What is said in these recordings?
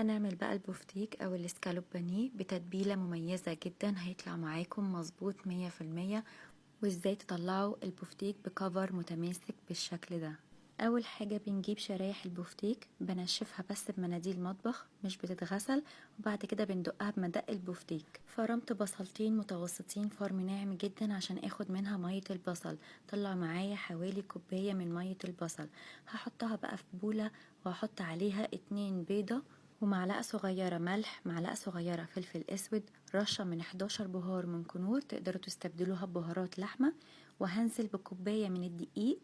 هنعمل بقى البفتيك او الاسكالوب بانيه بتتبيلة مميزة جدا، هيطلع معاكم مظبوط 100%. وازاي تطلعوا البفتيك بكفر متماسك بالشكل ده؟ اول حاجة بنجيب شرايح البفتيك بنشفها بس بمناديل مطبخ، مش بتتغسل، وبعد كده بندقها بمدق البفتيك. فرمت بصلتين متوسطين فرم ناعم جدا عشان اخد منها مية البصل. طلع معايا حوالي كوباية من مية البصل. هحطها بقى في بولة وهحط عليها 2 بيضة ومعلقة صغيرة ملح، معلقة صغيرة فلفل اسود، رشة من 11 بهار من كنور، تقدروا تستبدلوها ببهارات لحمة. وهنزل بكوباية من الدقيق،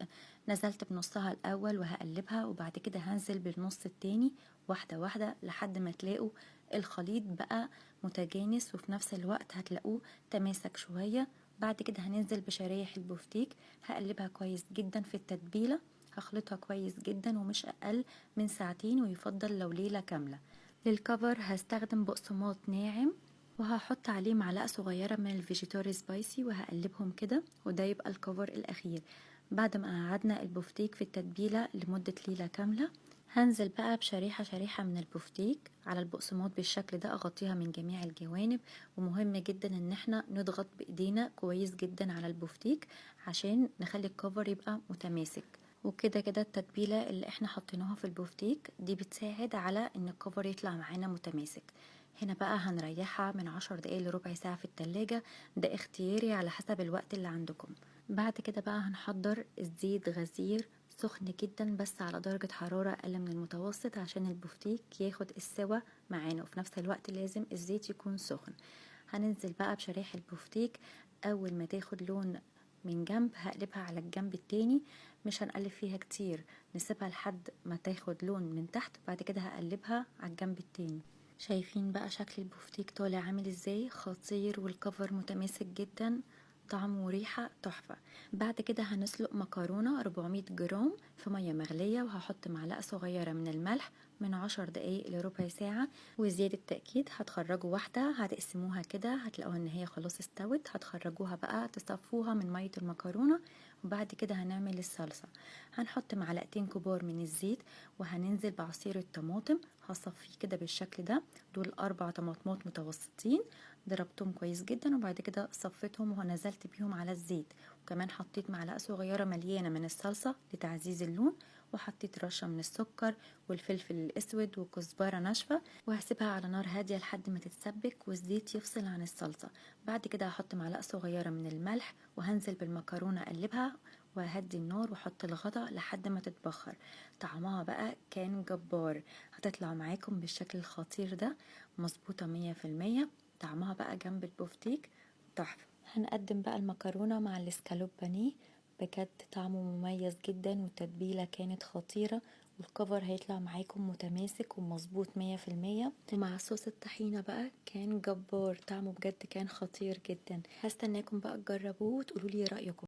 نزلت بنصها الاول وهقلبها، وبعد كده هنزل بالنص التاني واحدة واحدة لحد ما تلاقوا الخليط بقى متجانس، وفي نفس الوقت هتلاقوه تماسك شوية. بعد كده هننزل بشرايح البفتيك، هقلبها كويس جدا في التتبيلة، هخلطها كويس جدا ومش اقل من ساعتين، ويفضل لو ليلة كاملة. للكفر هستخدم بقسماط ناعم، وهحط عليه معلقة صغيرة من الفيجيتوري سبايسي، وهقلبهم كده، وده يبقى الكفر الاخير. بعد ما قعدنا البفتيك في التتبيلة لمدة ليلة كاملة، هنزل بقى بشريحة شريحة من البفتيك على البقسماط بالشكل ده، اغطيها من جميع الجوانب. ومهم جدا ان احنا نضغط بايدينا كويس جدا على البفتيك عشان نخلي الكفر يبقى متماسك. وكده كده التتبيلة اللي احنا حطيناها في البفتيك دي بتساعد على ان الكفر يطلع معانا متماسك. هنا بقى هنريحها من 10 دقايق لربع ساعة في التلاجة، ده اختياري على حسب الوقت اللي عندكم. بعد كده بقى هنحضر الزيت غزير سخن جدا، بس على درجة حرارة أقل من المتوسط عشان البفتيك ياخد السوا معانا، وفي نفس الوقت لازم الزيت يكون سخن. هننزل بقى بشرايح البفتيك، أول ما تاخد لون من جنب هقلبها على الجنب التاني، مش هنقلب فيها كتير، نسيبها لحد ما تاخد لون من تحت، بعد كده هقلبها على الجنب التاني. شايفين بقى شكل البفتيك طالع عامل ازاي؟ خطير، والكفر متماسك جدا، طعم وريحة تحفة. بعد كده هنسلق مكرونة 400 جرام في مية مغلية، وهحط معلقة صغيرة من الملح من 10 دقايق لربع ساعة. وزيادة التأكيد هتخرجوا واحدة، هتقسموها كده هتلاقوها ان هي خلاص استوت، هتخرجوها بقى تصفوها من مية المكرونة. وبعد كده هنعمل الصلصة. هنحط معلقتين كبار من الزيت، وهننزل بعصير الطماطم، هصفيه كده بالشكل ده. دول 4 طماطمات متوسطين، ضربتهم كويس جدا، وبعد كده صفيتهم ونزلت بيهم على الزيت. وكمان حطيت معلقة صغيرة مليانة من الصلصة لتعزيز اللون، وحطيت رشة من السكر والفلفل الاسود وكزبرة ناشفة، وهسيبها على نار هادية لحد ما تتسبك والزيت يفصل عن الصلصة. بعد كده هحط معلقة صغيرة من الملح، وهنزل بالمكرونة اقلبها، وهدي النار واحط الغطا لحد ما تتبخر. طعمها بقى كان جبار، هتطلع معاكم بالشكل الخطير ده، مظبوطة 100%. طعمها بقى جنب البفتيك تحفة. هنقدم بقى المكرونة مع الاسكالوب بانيه، بجد طعمه مميز جدا، والتتبيلة كانت خطيرة، والكفر هيطلع معاكم متماسك ومظبوط 100%. ومع صوص الطحينة بقى كان جبار، طعمه بجد كان خطير جدا. هستناكم بقى تجربوه وتقولولي رأيكم.